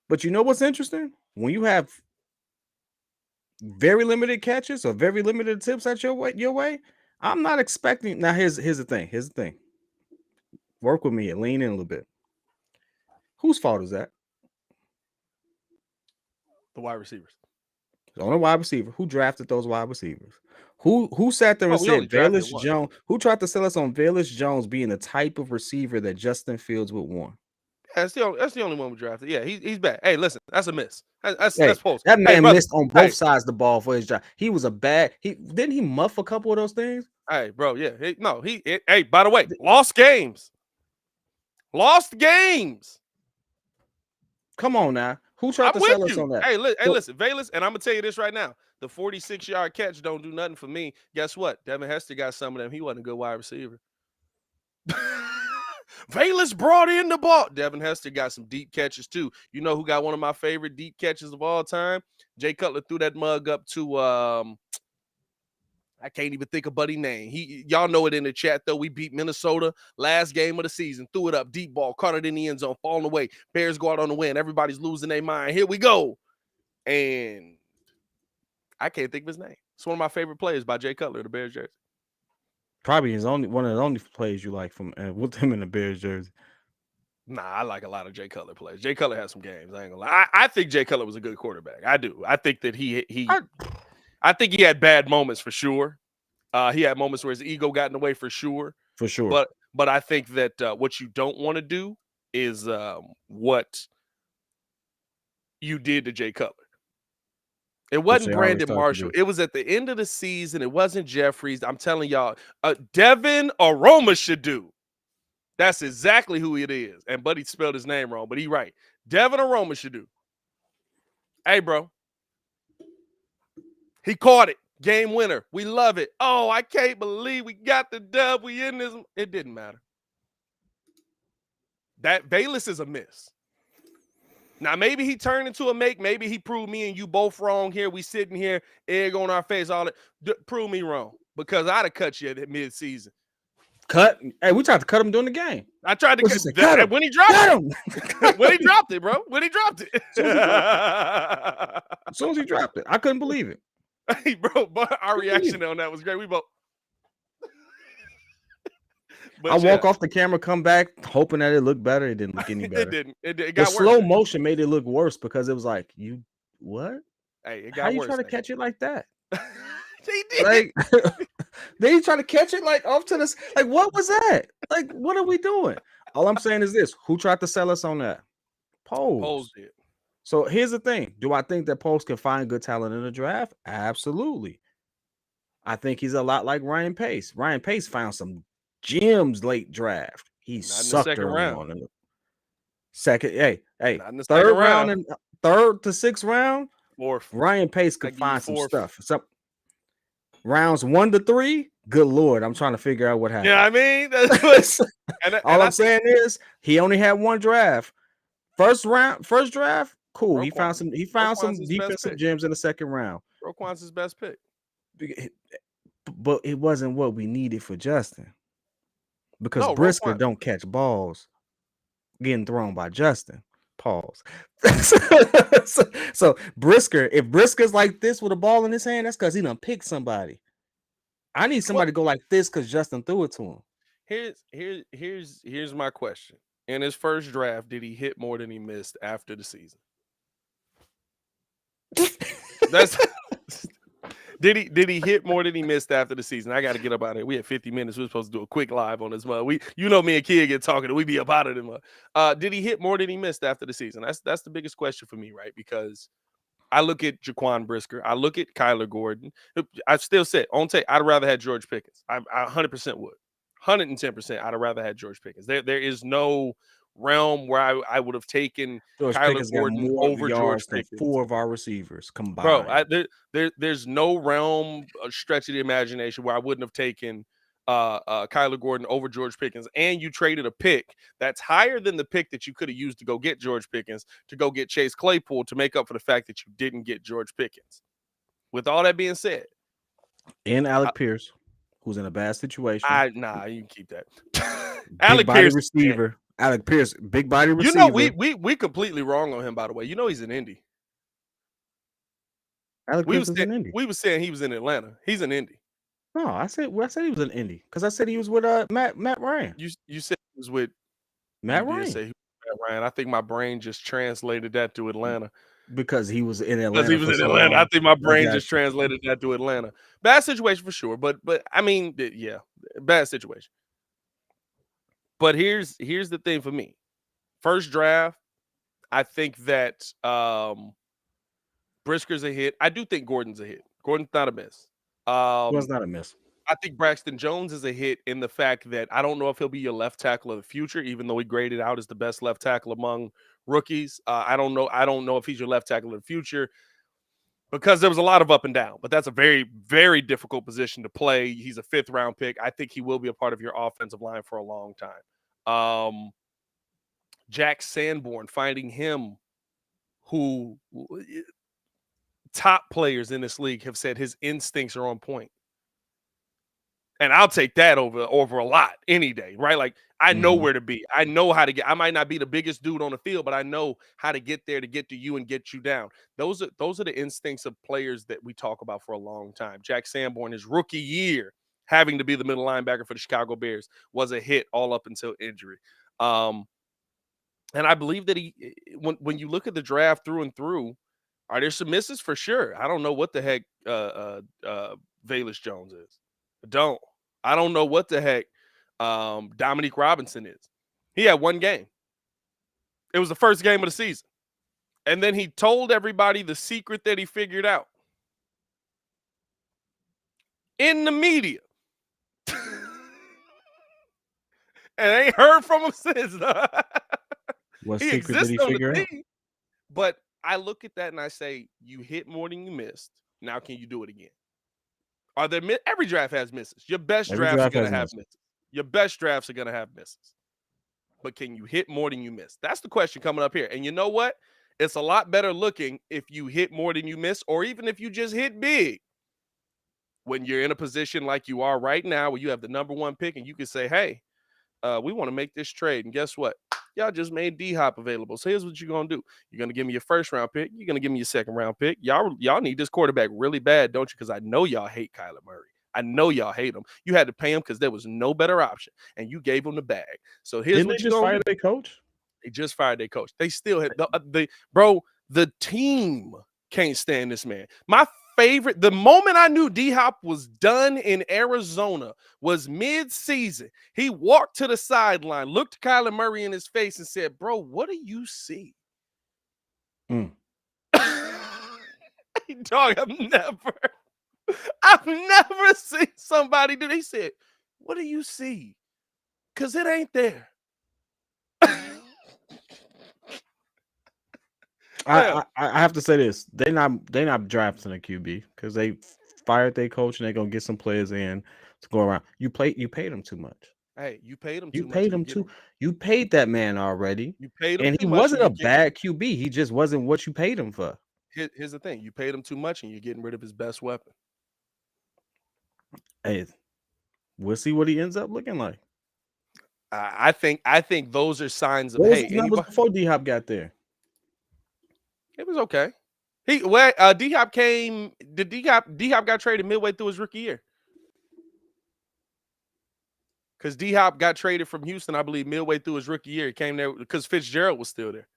But you know what's interesting? When you have very limited catches or very limited attempts at your way, I'm not expecting. Now, here's the thing. Work with me and lean in a little bit. Whose fault is that? The wide receivers. The only wide receiver. Who drafted those wide receivers? Who sat there and said Velus Jones? Who tried to sell us on Velus Jones being the type of receiver that Justin Fields would want? Yeah, that's the only one we drafted. Yeah, he's bad. Hey, listen, that's a miss. That's false. That man missed on both sides of the ball for his job. He was a bad. Didn't he muff a couple of those things? Hey, bro, yeah. Hey, by the way, lost games. Come on now. Who tried to sell us on that? Hey, listen, Velus, and I'm gonna tell you this right now. The 46-yard catch don't do nothing for me. Guess what? Devin Hester got some of them. He wasn't a good wide receiver. Velus brought in the ball. Devin Hester got some deep catches too. You know who got one of my favorite deep catches of all time? Jay Cutler threw that mug up to I can't even think of Buddy's name. Y'all know it in the chat, though. We beat Minnesota last game of the season. Threw it up, deep ball, caught it in the end zone, falling away. Bears go out on the win. Everybody's losing their mind. Here we go. And I can't think of his name. It's one of my favorite plays by Jay Cutler, the Bears jersey. Probably one of the only plays you like from with him in the Bears jersey. Nah, I like a lot of Jay Cutler plays. Jay Cutler has some games. I ain't gonna lie. I think Jay Cutler was a good quarterback. I do. I think that I think he had bad moments for sure. He had moments where his ego got in the way for sure. For sure. But I think that what you don't want to do is what you did to Jay Cutler. It wasn't Brandon Marshall. It was at the end of the season. It wasn't Jeffries. I'm telling y'all, Devin Aroma should do. That's exactly who it is. And Buddy spelled his name wrong, but he's right. Devin Aroma should do. Hey, bro. He caught it. Game winner. We love it. Oh, I can't believe we got the dub. We in this. It didn't matter. That Velus is a miss. Now, maybe he turned into a make. Maybe he proved me and you both wrong here. We sitting here, egg on our face, all that. Prove me wrong. Because I'd have cut you at mid-season. Cut? Hey, we tried to cut him during the game. I tried to cut him. When he dropped it. When he dropped it, bro. When he dropped it. As soon as he dropped it. I couldn't believe it. Hey, bro, but our reaction on that was great. We both. I walk off the camera, come back, hoping that it looked better. It didn't look any better. It didn't. It got worse. Slow motion made it look worse because it was like, you what? Hey, it got How you worse. Try to catch it like that? They did. Like, they try to catch it like off to this. Like, what was that? Like, what are we doing? All I'm saying is this: who tried to sell us on that? Poles did. So here's the thing. Do I think that Poles can find good talent in the draft? Absolutely. I think he's a lot like Ryan Pace. Ryan Pace found some gems late draft. He sucked early on in the second. Hey, third round and third to sixth round. Fourth. Ryan Pace could find some stuff. Rounds 1 to 3. Good Lord, I'm trying to figure out what happened. Yeah, I mean, all I'm saying is he only had one draft. First draft. Cool. He found some defensive gems in the second round. Roquan's his best pick. But it wasn't what we needed for Justin. Because Brisker don't catch balls. getting thrown by Justin. Pause. so Brisker, if Brisker's like this with a ball in his hand, that's because he done picked somebody. I need somebody to go like this because Justin threw it to him. Here's my question. In his first draft, did he hit more than he missed after the season? That's did he hit more than he missed after the season? I got to get up out of here. We had 50 minutes. We were supposed to do a quick live on this mug. Me and Kid get talking, and we be up out of them. Did he hit more than he missed after the season? That's the biggest question for me, right? Because I look at Jaquan Brisker, I look at Kyler Gordon. I still say on tape, I'd rather had George Pickens. I 100% would. 110%. I'd have rather had George Pickens. There is no realm where I would have taken George Kyler Pickens got Gordon more over George yards than Pickens. 4 of our receivers Bro, combined. there's no realm, stretch of the imagination where I wouldn't have taken Kyler Gordon over George Pickens, and you traded a pick that's higher than the pick that you could have used to go get George Pickens to go get Chase Claypool to make up for the fact that you didn't get George Pickens. With all that being said, and Alec Pierce, who's in a bad situation. You can keep that. Big Alec body Pierce, receiver. Alec Pierce, big body you receiver. know, we completely wrong on him, by the way. You know he's in Indy. Alec Pierce is in Indy. We were saying he was in Atlanta. He's in Indy. No, I said he was in Indy because I said he was with Matt Ryan. You said he was with Matt you Ryan. Did say he was with Matt Ryan. I think my brain just translated that to Atlanta. Because he was in Atlanta. Because he was in Atlanta. I think my brain just translated that to Atlanta. Bad situation for sure. But I mean, yeah, bad situation. But here's the thing for me. First draft, I think that Brisker's a hit. I do think Gordon's a hit. Gordon's not a miss. Gordon's not a miss. I think Braxton Jones is a hit in the fact that I don't know if he'll be your left tackle of the future, even though he graded out as the best left tackle among rookies. I don't know if he's your left tackle of the future because there was a lot of up and down, but that's a very, very difficult position to play. He's a 5th round pick. I think he will be a part of your offensive line for a long time. Jack Sanborn, finding him, who top players in this league have said his instincts are on point. And I'll take that over a lot any day, right? Like I know where to be. I know how to get. I might not be the biggest dude on the field, but I know how to get there to get to you and get you down. Those are the instincts of players that we talk about for a long time. Jack Sanborn, his rookie year, having to be the middle linebacker for the Chicago Bears, was a hit all up until injury. And I believe that when you look at the draft through and through, are there some misses for sure? I don't know what the heck Velus Jones is. I don't know what the heck Dominique Robinson is. He had one game. It was the first game of the season. And then he told everybody the secret that he figured out in the media. And I ain't heard from him since. What secret did he figure out? But I look at that and I say, you hit more than you missed. Now can you do it again? Are there every draft has misses? Your best drafts are going to have misses. Your best drafts are going to have misses. But can you hit more than you miss? That's the question coming up here. And you know what? It's a lot better looking if you hit more than you miss, or even if you just hit big. When you're in a position like you are right now, where you have the number 1 pick and you can say, hey, we want to make this trade. And guess what? Y'all just made D-Hop available. So here's what you're going to do. You're going to give me your 1st round pick. You're going to give me your 2nd round pick. Y'all need this quarterback really bad, don't you? Because I know y'all hate Kyler Murray. I know y'all hate him. You had to pay him because there was no better option, and you gave him the bag. So here's what you're going to do. They just fired their coach? They just fired their coach. They still had the team can't stand this man. The moment I knew D-Hop was done in Arizona was mid-season. He walked to the sideline, looked Kyler Murray in his face and said, bro, what do you see? Dog, I've never seen somebody do. He said, what do you see? Because it ain't there. I have to say this. They not drafting a QB because they fired their coach and they're gonna get some players in to go around. You paid him too much. Hey, you paid him too much. You paid that man already. You paid him and too he much. Wasn't a bad QB. He just wasn't what you paid him for. Here's the thing. You paid him too much and you're getting rid of his best weapon. Hey, we'll see what he ends up looking like. I think those are signs of, What was hey, his numbers anybody. before D-Hop got there? It was okay. D-Hop came. D-Hop got traded midway through his rookie year. Because D-Hop got traded from Houston, I believe, midway through his rookie year. He came there because Fitzgerald was still there.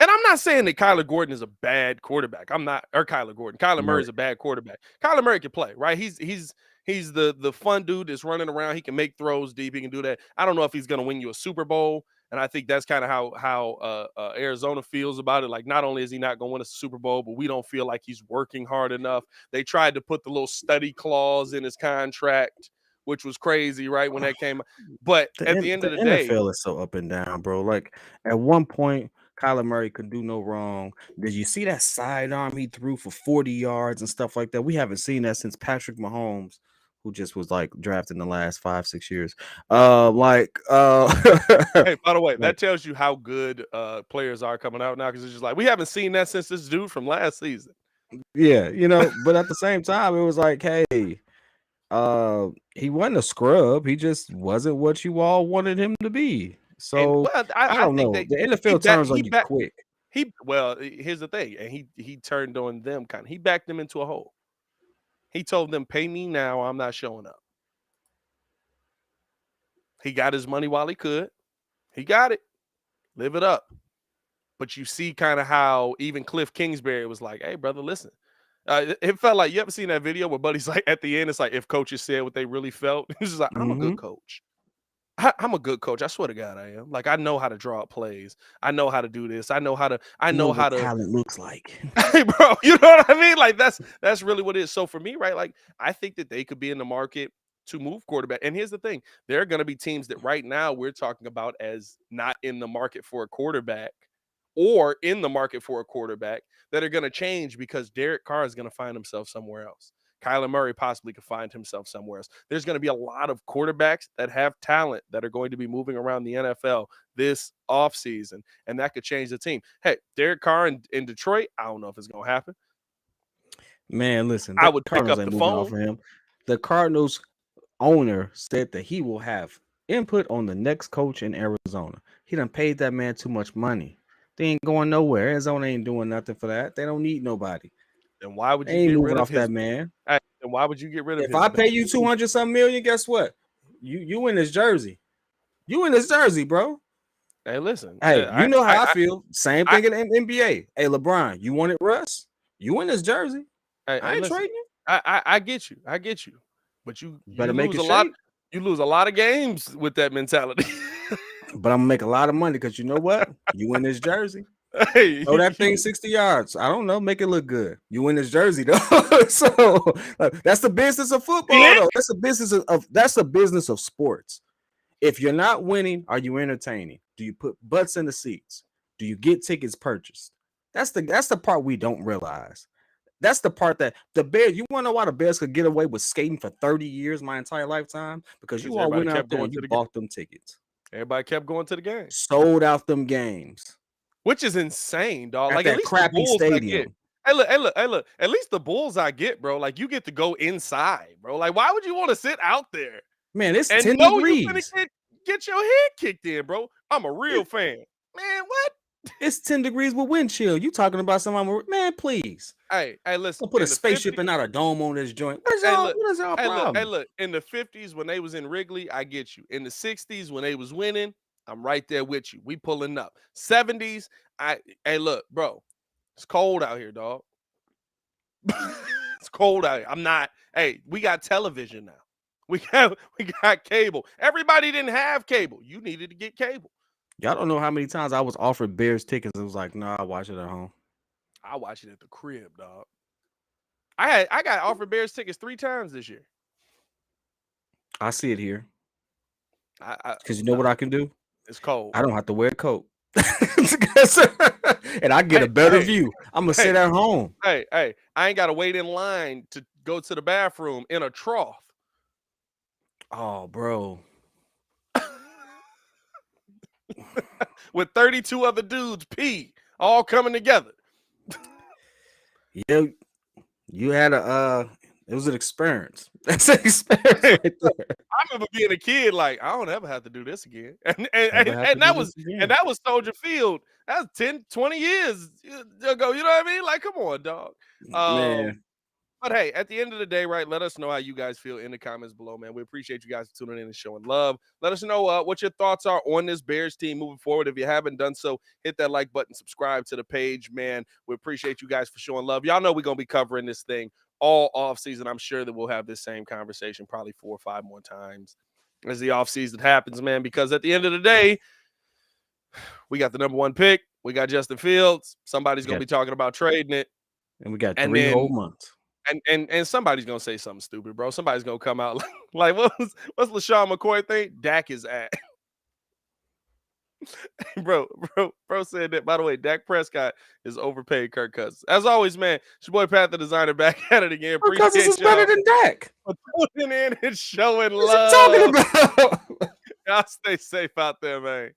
And I'm not saying that Kyler Gordon is a bad quarterback. I'm not, or Kyler Gordon. Kyler Murray is a bad quarterback. Kyler Murray can play, right? He's the fun dude that's running around. He can make throws deep. He can do that. I don't know if he's going to win you a Super Bowl, and I think that's kind of how Arizona feels about it. Like, not only is he not going to win a Super Bowl, but we don't feel like he's working hard enough. They tried to put the little study clause in his contract, which was crazy, right, when that came. But at the end The of the day, NFL is so up and down, bro. Like at one point, Kyler Murray could do no wrong. Did you see that sidearm he threw for 40 yards and stuff like that? We haven't seen that since Patrick Mahomes, who just was like drafted in the last 5-6 years. hey, by the way, like, that tells you how good players are coming out now, because it's just like, we haven't seen that since this dude from last season. yeah, but at the same time, it was like, hey, he wasn't a scrub. He just wasn't what you all wanted him to be. And So well, I I don't think know. that The NFL turns on you quick. here's the thing, and he turned on them he backed them into a hole. He told them, pay me now, I'm not showing up. He got his money while he could. He got it. Live it up. But you see kind of how even Cliff Kingsbury was like, hey, brother, listen. It felt like, you ever seen that video where Buddy's like, at the end, it's like, if coaches said what they really felt. He's just like, I'm a good coach. I'm a good coach. I swear to God, I am. Like, I know how to draw up plays. I know how to do this. I know how What to. talent looks like. Hey, bro, you know what I mean? Like, that's really what it is. So for me, right? Like, I think that they could be in the market to move quarterback. And here's the thing: there are going to be teams that right now we're talking about as not in the market for a quarterback, or in the market for a quarterback, that are going to change because Derek Carr is going to find himself somewhere else. Kyler Murray possibly could find himself somewhere else. There's going to be a lot of quarterbacks that have talent that are going to be moving around the NFL this offseason, and that could change the team. Hey, Derek Carr in Detroit, I don't know if it's going to happen. Man, listen, I the would pick Cardinals up ain't the moving off phone. of him. The Cardinals owner said that he will have input on the next coach in Arizona. He done paid that man too much money. They ain't going nowhere. Arizona ain't doing nothing for that. They don't need nobody. Then why would They you ain't get moving rid of off his? that man. And why would you get rid of If his I pay best you receiver? 200-some million, guess what? You in his jersey. You in his jersey, bro. Hey, listen. Hey, you know how I feel. Same thing in the NBA. Hey, LeBron, you wanted Russ? You in his jersey. I ain't Listen. trading you. I get you. I get you. But you Better make lose it a lot. shape. You lose a lot of games with that mentality. But I'm gonna make a lot of money because you know what? You in this jersey. Hey, Throw that thing 60 yards. I don't know. Make it look good. You in this jersey though. So that's the business of football, though. That's the business of sports. If you're not winning, are you entertaining? Do you put butts in the seats? Do you get tickets purchased? That's the part we don't realize. That's the part that the Bears, you want to know why the Bears could get away with skating for 30 years, my entire lifetime? Because you all everybody went out kept there going and to you the game. bought them tickets. Everybody kept going to the game, Sold out them games. which is insane, dog. At Like, at that least the crappy Bulls I get. stadium. Hey, look. At least the Bulls I get, bro. Like, you get to go inside, bro. Like, why would you want to sit out there? Man, it's And 10 no, you finna degrees. get your head kicked in, bro. I'm a real fan. Man, what? It's 10 degrees with wind chill. You talking about something? Man, please. Hey, listen. I'll put a In the spaceship 50s, and not a dome on this joint. What hey, is y'all problem? look. In the 50s, when they was in Wrigley, I get you. In the 60s, when they was winning, I'm right there with you. We pulling up. 70s, hey, look, bro. It's cold out here, dog. It's cold out here. I'm not. Hey, we got television now. We got cable. Everybody didn't have cable. You needed to get cable. Y'all don't know how many times I was offered Bears tickets and was like, nah, I'll watch it at home. I watch it at the crib, dog. I got offered Bears tickets 3 times this year. I see it here. Because you know nah, what I can do? It's cold. I don't have to wear a coat. And I get a better view. I'm going to sit at home. Hey, I ain't got to wait in line to go to the bathroom in a trough. Oh, bro. With 32 other dudes pee all coming together. Yeah, you had a It was an experience. That's an experience right there. I remember being a kid, like, I don't ever have to do this again. And Never have to do that this was again. and that was Soldier Field. That was 10, 20 years ago. You know what I mean? Like, come on, dog. Man. But hey, at the end of the day, right? Let us know how you guys feel in the comments below, man. We appreciate you guys tuning in and showing love. Let us know what your thoughts are on this Bears team moving forward. If you haven't done so, hit that like button, subscribe to the page, man. We appreciate you guys for showing love. Y'all know we're gonna be covering this thing all off season. I'm sure that we'll have this same conversation probably 4 or 5 more times as the off season happens, man. Because at the end of the day, we got the number 1 pick. We got Justin Fields. Somebody's gonna be talking about trading it, and we got and 3 then whole months. And somebody's gonna say something stupid, bro. Somebody's gonna come out like what's LaShawn McCoy thing? Dak is at. bro said that. By the way, Dak Prescott is overpaid Kirk Cousins. As always, man, it's your boy Pat the Designer back at it again. Kirk Cousins is better than Dak. For tuning in and showing What are you talking love. about? Y'all stay safe out there, man.